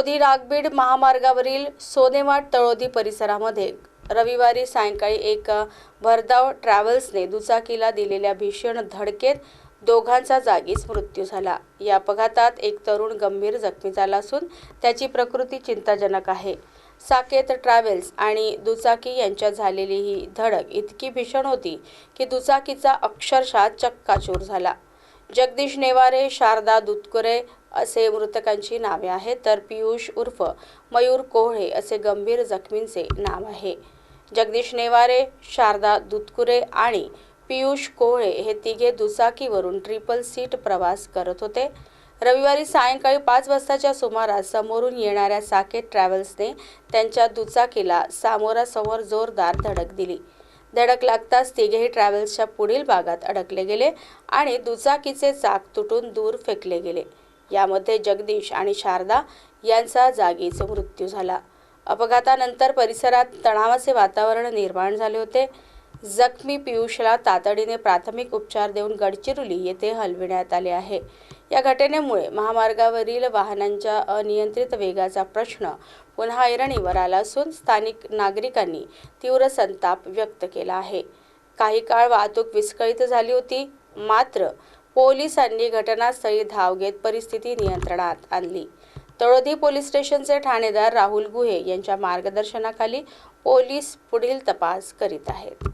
तळोदी नागबीड महामार्गावरील सोनेमाठ तळोदी परिसरामध्ये रविवारी सायंकाळी एक भरधाव ट्रॅव्हल्सने दुचाकीला दिलेल्या भीषण धडकेत दोघांचा जागीच मृत्यू झाला। या अपघातात एक तरुण गंभीर जखमी झाला असून त्याची प्रकृती चिंताजनक आहे। साकेत ट्रॅव्हल्स आणि दुचाकी यांच्यात झालेली ही धडक इतकी भीषण होती की दुचाकीचा अक्षरशः चक्काचूर झाला। जगदीश नेवारे, शारदा दुधकुरे असे मृतकांची नावे आहेत, तर पियुष उर्फ मयूर कोहळे असे गंभीर जखमींचे नाव आहे। जगदीश नेवारे, शारदा दुधकुरे आणि पियुष कोहळे हे तिघे दुचाकीवरून ट्रिपल सीट प्रवास करत होते। रविवारी सायंकाळी 5 वाजताच्या सुमारास समोरून येणाऱ्या साकेत ट्रॅव्हल्सने त्यांच्या दुचाकीला समोरासमोर जोरदार धडक दिली। धडक लागताच तिघेही ट्रॅव्हल्सच्या पुढील भागात अडकले गेले आणि दुचाकीचे चाक तुटून दूर फेकले गेले। यामध्ये जगदीश आणि शारदा यांचा जागीच मृत्यू झाला। अपघातानंतर परिसरात तणावाचे वातावरण निर्माण झाले होते। जखमी पियुषला तातडीने प्राथमिक उपचार देऊन गडचिरोली येथे हलविण्यात आले आहे। या घटनेमुळे महामार्गावरील वाहनांच्या अनियंत्रित वेगाचा प्रश्न पुन्हा ऐरणीवर आला असून स्थानिक नागरिकांनी तीव्र संताप व्यक्त केला आहे। काही काळ वाहतूक विस्कळीत झाली होती, मात्र पोलिसांनी घटनास्थळी धाव घेत परिस्थिती नियंत्रणात आणली। तळोदी पोलीस स्टेशनचे ठाणेदार राहुल गुहे यांच्या मार्गदर्शनाखाली पोलीस पुढील तपास करीत आहेत।